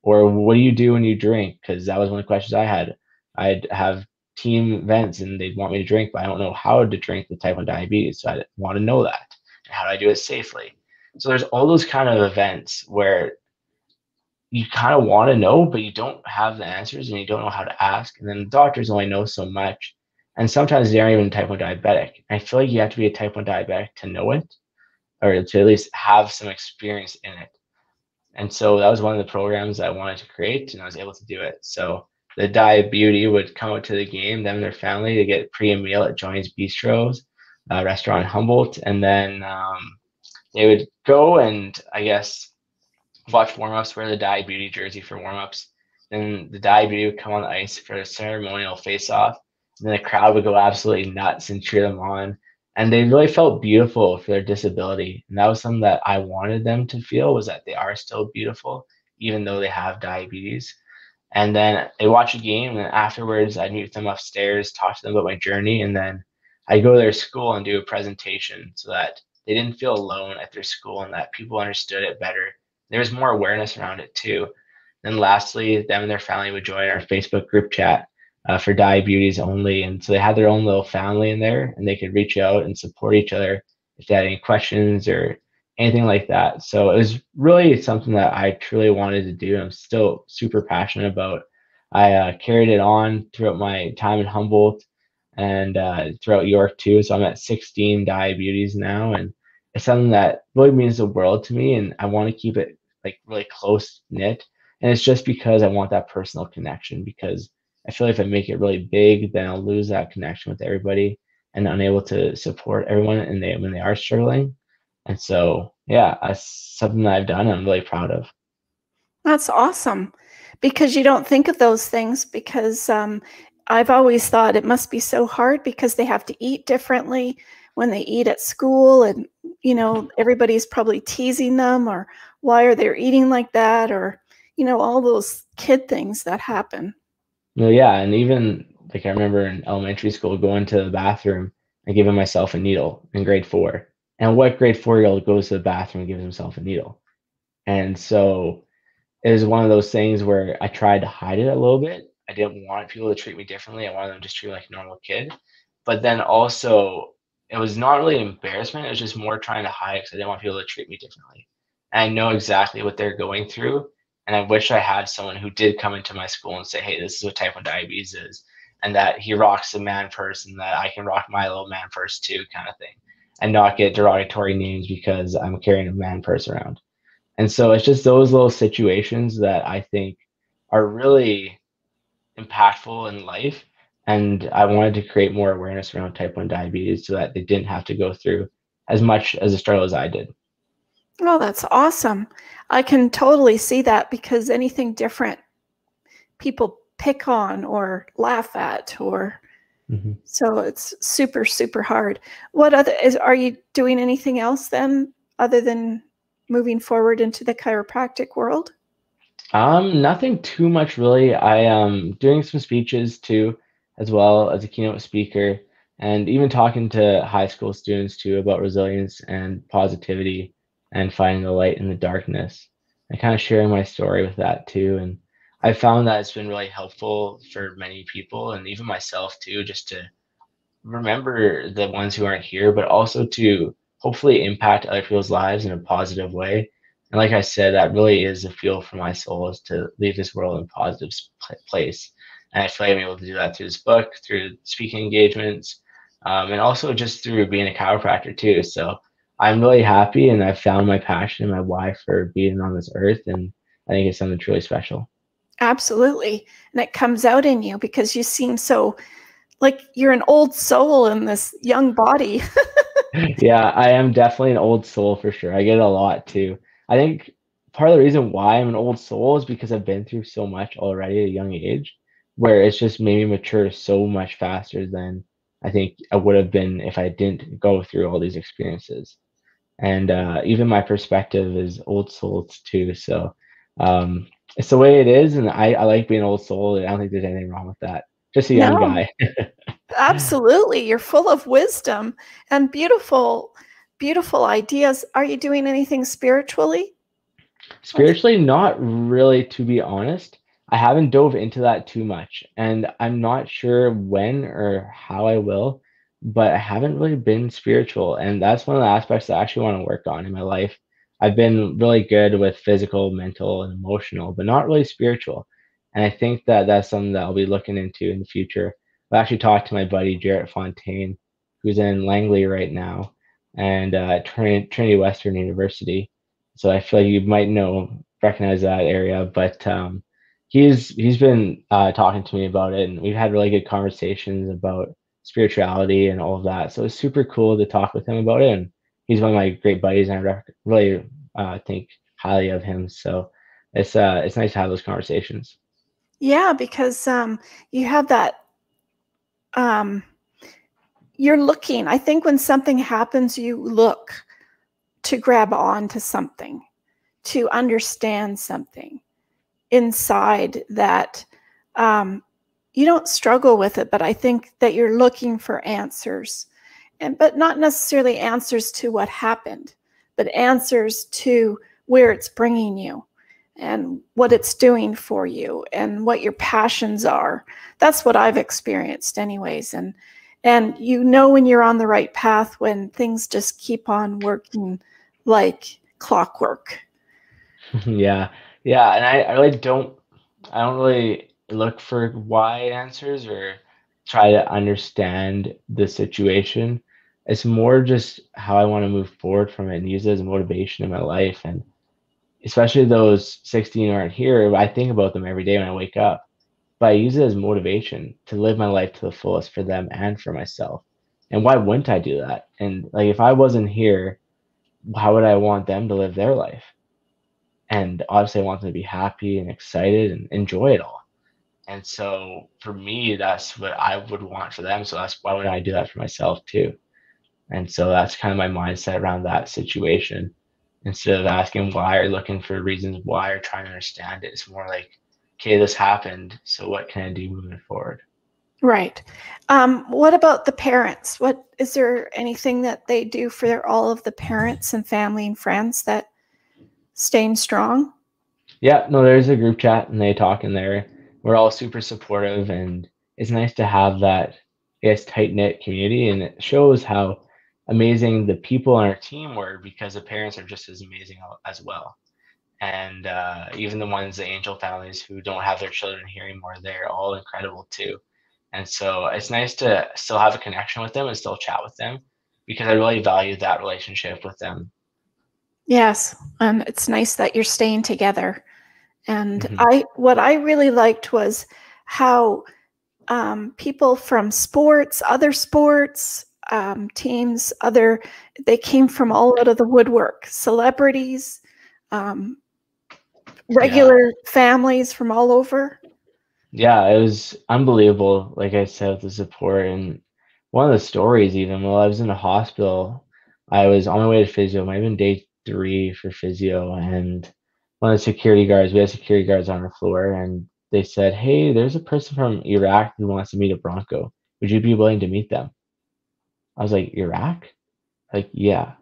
Or what do you do when you drink? Because that was one of the questions I had. I'd have team events and they'd want me to drink, but I don't know how to drink with type 1 diabetes. So I want to know that. And how do I do it safely? So there's all those kind of events where you kind of want to know, but you don't have the answers and you don't know how to ask. And then the doctors only know so much. And sometimes they aren't even type 1 diabetic. I feel like you have to be a type 1 diabetic to know it, or to at least have some experience in it. And so that was one of the programs I wanted to create, and I was able to do it. So the Diet Beauty would come out to the game, them and their family, to get pre and meal at Johnny's Bistros, restaurant in Humboldt. And then they would go and, I guess, watch warm-ups, wear the Diet Beauty jersey for warm-ups. Then the Diet Beauty would come on the ice for a ceremonial face-off. And then the crowd would go absolutely nuts and cheer them on. And they really felt beautiful for their disability. And that was something that I wanted them to feel, was that they are still beautiful, even though they have diabetes. And then they watch a game, and then afterwards I'd meet them upstairs, talk to them about my journey, and then I'd go to their school and do a presentation so that they didn't feel alone at their school and that people understood it better. There was more awareness around it too. Then lastly, them and their family would join our Facebook group chat for diabetes only. And so they had their own little family in there, and they could reach out and support each other if they had any questions or anything like that. So it was really something that I truly wanted to do. I'm still super passionate about. I carried it on throughout my time in Humboldt and throughout York too. So I'm at 16 diabetes now, and it's something that really means the world to me. And I want to keep it like really close knit. And it's just because I want that personal connection, because I feel like if I make it really big, then I'll lose that connection with everybody and unable to support everyone and when they are struggling. And so, yeah, that's something that I've done. I'm really proud of. That's awesome, because you don't think of those things, because I've always thought it must be so hard because they have to eat differently when they eat at school, and everybody's probably teasing them, or why are they eating like that, or all those kid things that happen. Well, yeah, and even like I remember in elementary school going to the bathroom and giving myself a needle in grade 4. And what grade 4-year-old goes to the bathroom and gives himself a needle? And so it was one of those things where I tried to hide it a little bit. I didn't want people to treat me differently. I wanted them to just treat me like a normal kid. But then also, it was not really an embarrassment. It was just more trying to hide it because I didn't want people to treat me differently. And I know exactly what they're going through. And I wish I had someone who did come into my school and say, hey, this is what type 1 diabetes is, and that he rocks the man purse and that I can rock my little man purse too, kind of thing, and not get derogatory names because I'm carrying a man purse around. And so it's just those little situations that I think are really impactful in life. And I wanted to create more awareness around type 1 diabetes so that they didn't have to go through as much as a struggle as I did. Oh, that's awesome. I can totally see that, because anything different, people pick on or laugh at, or so it's super, super hard. Are you doing anything else then other than moving forward into the chiropractic world? Nothing too much really. I am doing some speeches too, as well as a keynote speaker, and even talking to high school students too about resilience and positivity and finding the light in the darkness, and kind of sharing my story with that too. And I found that it's been really helpful for many people and even myself too, just to remember the ones who aren't here, but also to hopefully impact other people's lives in a positive way. And like I said, that really is the fuel for my soul, is to leave this world in a positive place. And I feel like I'm able to do that through this book, through speaking engagements, and also just through being a chiropractor too. So I'm really happy, and I've found my passion and my why for being on this earth, and I think it's something truly special. Absolutely. And it comes out in you because you seem so like you're an old soul in this young body. Yeah, I am definitely an old soul for sure. I get it a lot too. I think part of the reason why I'm an old soul is because I've been through so much already at a young age, where it's just made me mature so much faster than I think I would have been if I didn't go through all these experiences. And even my perspective is old souls too. So it's the way it is, and I like being an old soul. I don't think there's anything wrong with that. Just a young No, guy. absolutely. You're full of wisdom and beautiful, beautiful ideas. Are you doing anything spiritually? What's Spiritually, not really, to be honest. I haven't dove into that too much, and I'm not sure when or how I will, but I haven't really been spiritual, and that's one of the aspects I actually want to work on in my life. I've been really good with physical, mental, and emotional, but not really spiritual. And I think that that's something that I'll be looking into in the future. I actually talked to my buddy Jarrett Fontaine, who's in Langley right now, and at Trinity Western University, so I feel like you might recognize that area. But he's been talking to me about it, and we've had really good conversations about spirituality and all of that. So it's super cool to talk with him about it. And he's one of my great buddies, and really think highly of him. So it's nice to have those conversations. Yeah, because you have that um, you're looking. I think when something happens, you look to grab on to something, to understand something inside that you don't struggle with it, but I think that you're looking for answers, and but not necessarily answers to what happened, but answers to where it's bringing you and what it's doing for you and what your passions are. That's what I've experienced anyways. And you know when you're on the right path when things just keep on working like clockwork. Yeah, yeah, and I don't really look for why answers or try to understand the situation. It's more just how I want to move forward from it and use it as motivation in my life. And especially those 16 aren't here, I think about them every day when I wake up. But I use it as motivation to live my life to the fullest for them and for myself. And why wouldn't I do that? And like if I wasn't here, how would I want them to live their life? And obviously, I want them to be happy and excited and enjoy it all. And so for me, that's what I would want for them. So that's why would I do that for myself too? And so that's kind of my mindset around that situation. Instead of asking why or looking for reasons why or trying to understand it, it's more like, okay, this happened. So what can I do moving forward? Right. What about the parents? What is there anything that they do for all of the parents and family and friends that staying strong? Yeah, no, there's a group chat and they talk in there. We're all super supportive, and it's nice to have that, I guess, tight knit community. And it shows how amazing the people on our team were because the parents are just as amazing as well. And even the ones, the angel families who don't have their children here anymore, they're all incredible too. And so it's nice to still have a connection with them and still chat with them because I really value that relationship with them. Yes, and it's nice that you're staying together. And Hmm. I, what I really liked was how people from sports, other sports teams, they came from all out of the woodwork. Celebrities, um, Yeah. regular families from all over. Yeah, it was unbelievable, like I said, with the support. And one of the stories, even while I was in the hospital, I was on my way to physio, might have been day 3 for physio, and one of the security guards. We had security guards on our floor, and they said, "Hey, there's a person from Iraq who wants to meet a Bronco. Would you be willing to meet them?" I was like, "Iraq?" Like, "Yeah."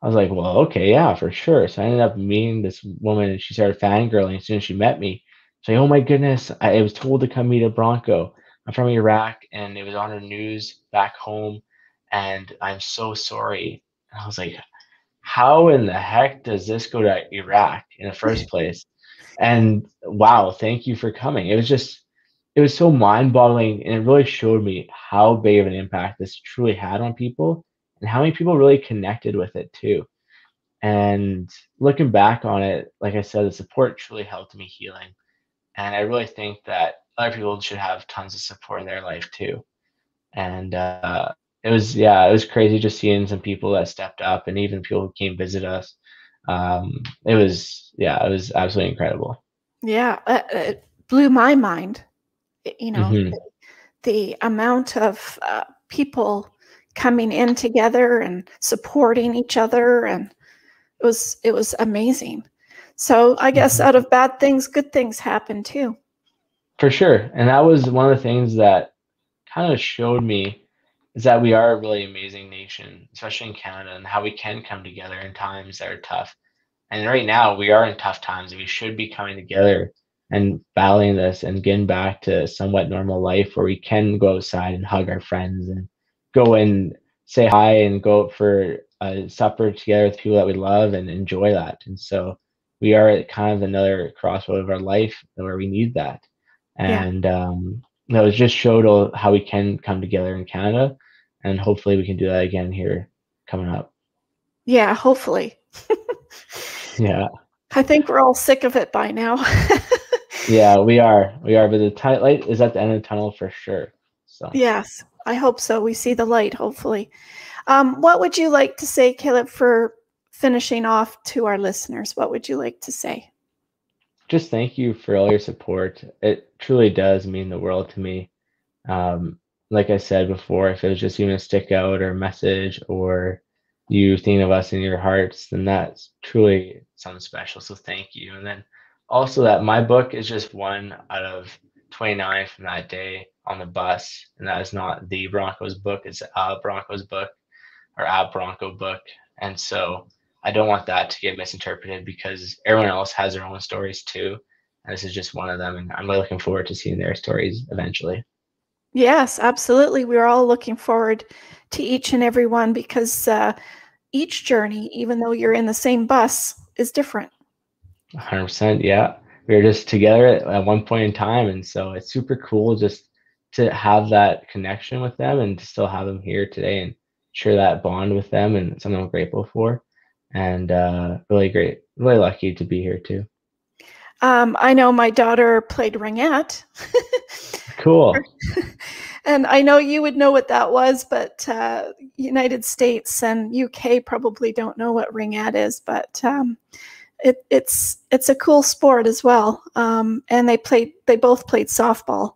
I was like, "Well, okay, yeah, for sure." So I ended up meeting this woman, and she started fangirling as soon as she met me. She's like, "Oh my goodness, I was told to come meet a Bronco. I'm from Iraq, and it was on the news back home, and I'm so sorry." And I was like, how in the heck does this go to Iraq in the first place? And wow, thank you for coming. It was so mind-boggling, and it really showed me how big of an impact this truly had on people and how many people really connected with it too. And looking back on it, like I said, the support truly helped me healing. And I really think that other people should have tons of support in their life too. And it was, yeah, it was crazy just seeing some people that stepped up and even people who came visit us. It was, yeah, it was absolutely incredible. Yeah, it blew my mind. You know, Hmm. the amount of people coming in together and supporting each other, and it was amazing. So I guess Hmm. out of bad things, good things happen too. For sure. And that was one of the things that kind of showed me is that we are a really amazing nation, especially in Canada, and how we can come together in times that are tough. And right now, we are in tough times, and we should be coming together and battling this and getting back to somewhat normal life where we can go outside and hug our friends and go and say hi and go out for a supper together with people that we love and enjoy that. And so we are at kind of another crossroad of our life where we need that. Yeah. And it just showed how we can come together in Canada, and hopefully we can do that again here coming up. Yeah, hopefully. Yeah. I think we're all sick of it by now. Yeah, we are. We are, but the light is at the end of the tunnel for sure. So Yes, I hope so. We see the light, hopefully. What would you like to say, Caleb, for finishing off to our listeners? What would you like to say? just thank you for all your support. It truly does mean the world to me. Um, like I said before, if it was just even a stick out or a message or you thinking of us in your hearts, then that's truly something special. So thank you. And then also that my book is just one out of 29 from that day on the bus. And that is not the Broncos book, it's a Broncos book or a Bronco book. And so I don't want that to get misinterpreted because everyone else has their own stories too. And this is just one of them. And I'm really looking forward to seeing their stories eventually. Yes, absolutely. We're all looking forward to each and every one because each journey, even though you're in the same bus, is different. 100%. Yeah. We were just together at one point in time. And so it's super cool just to have that connection with them and to still have them here today and share that bond with them and something I'm grateful for. And really great, really lucky to be here too. I know my daughter played ringette. Cool. And I know you would know what that was, but United States and UK probably don't know what ringette is, but it's a cool sport as well. And they both played softball.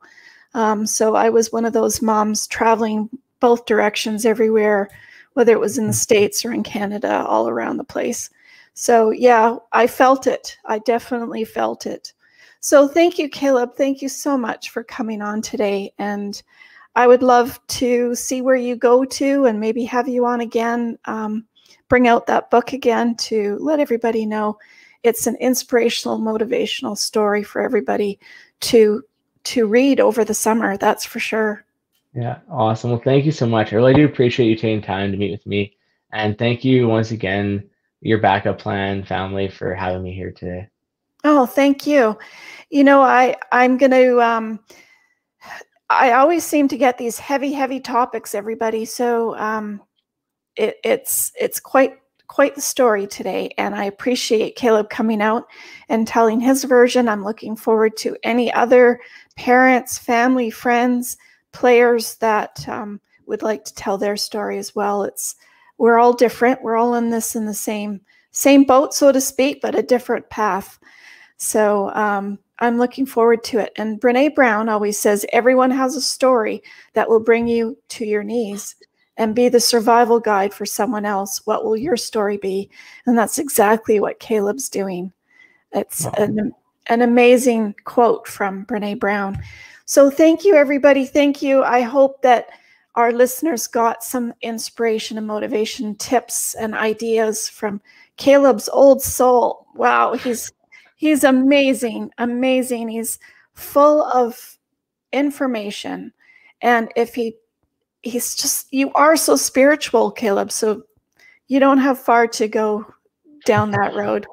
So I was one of those moms traveling both directions everywhere, whether it was in the States or in Canada, all around the place. So yeah, I felt it. I definitely felt it. So thank you, Caleb. Thank you so much for coming on today. And I would love to see where you go to and maybe have you on again. Bring out that book again to let everybody know it's an inspirational, motivational story for everybody to read over the summer. That's for sure. Yeah. Awesome. Well, thank you so much. I really do appreciate you taking time to meet with me. And thank you once again, your backup plan family, for having me here today. Oh, thank you. You know, I'm going to I always seem to get these heavy topics, everybody. So it's quite the story today, and I appreciate Caleb coming out and telling his version. I'm looking forward to any other parents, family, friends, players that would like to tell their story as well. We're all different. We're all in the same boat, so to speak, but a different path. So I'm looking forward to it. And Brene Brown always says, everyone has a story that will bring you to your knees and be the survival guide for someone else. What will your story be? And that's exactly what Caleb's doing. It's an amazing quote from Brene Brown. So thank you, everybody. Thank you. I hope that our listeners got some inspiration and motivation, tips and ideas from Kaleb's old soul. Wow, he's amazing, amazing. He's full of information. And if he's just, you are so spiritual, Kaleb. So you don't have far to go down that road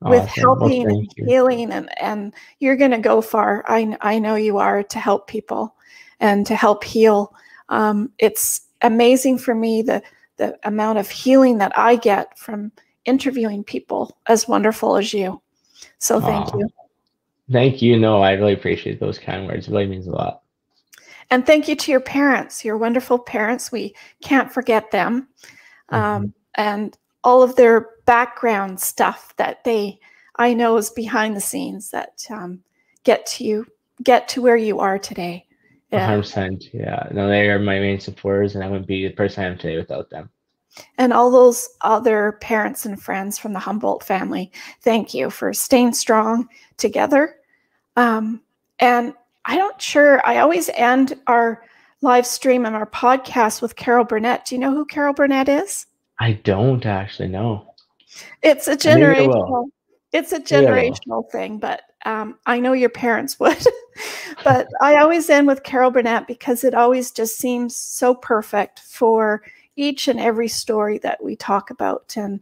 with helping and healing, and you're going to go far. I know you are, to help people and to help heal. It's amazing for me, the amount of healing that I get from interviewing people as wonderful as you. So thank you. Thank you. No, I really appreciate those kind words. It really means a lot. And thank you to your parents, your wonderful parents. We can't forget them. And all of their background stuff that I know is behind the scenes that get to where you are today. 100%. Yeah. No, they are my main supporters, and I wouldn't be the person I am today without them. And all those other parents and friends from the Humboldt family, thank you for staying strong together. And I always end our live stream and our podcast with Carol Burnett. Do you know who Carol Burnett is? I don't actually know. It's a generational thing, but I know your parents would. But I always end with Carol Burnett because it always just seems so perfect for each and every story that we talk about. And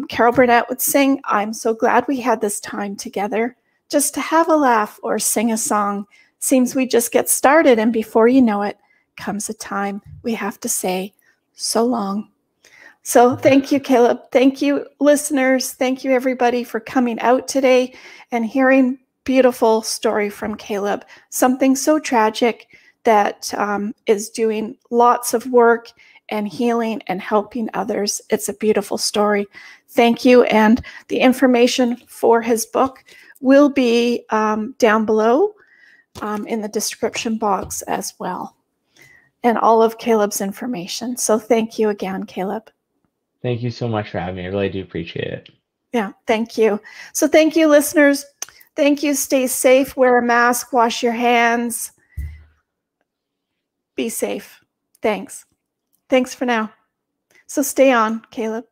Carol Burnett would sing, "I'm so glad we had this time together, just to have a laugh or sing a song. Seems we just get started, and before you know it, comes a time we have to say so long." So thank you, Kaleb. Thank you, listeners. Thank you, everybody, for coming out today and hearing beautiful story from Kaleb. Something so tragic that is doing lots of work and healing and helping others. It's a beautiful story. Thank you. And the information for his book will be down below in the description box as well, and all of Kaleb's information. So thank you again, Kaleb. Thank you so much for having me. I really do appreciate it. Yeah, thank you. So thank you, listeners. Thank you. Stay safe. Wear a mask. Wash your hands. Be safe. Thanks. Thanks for now. So stay on, Kaleb.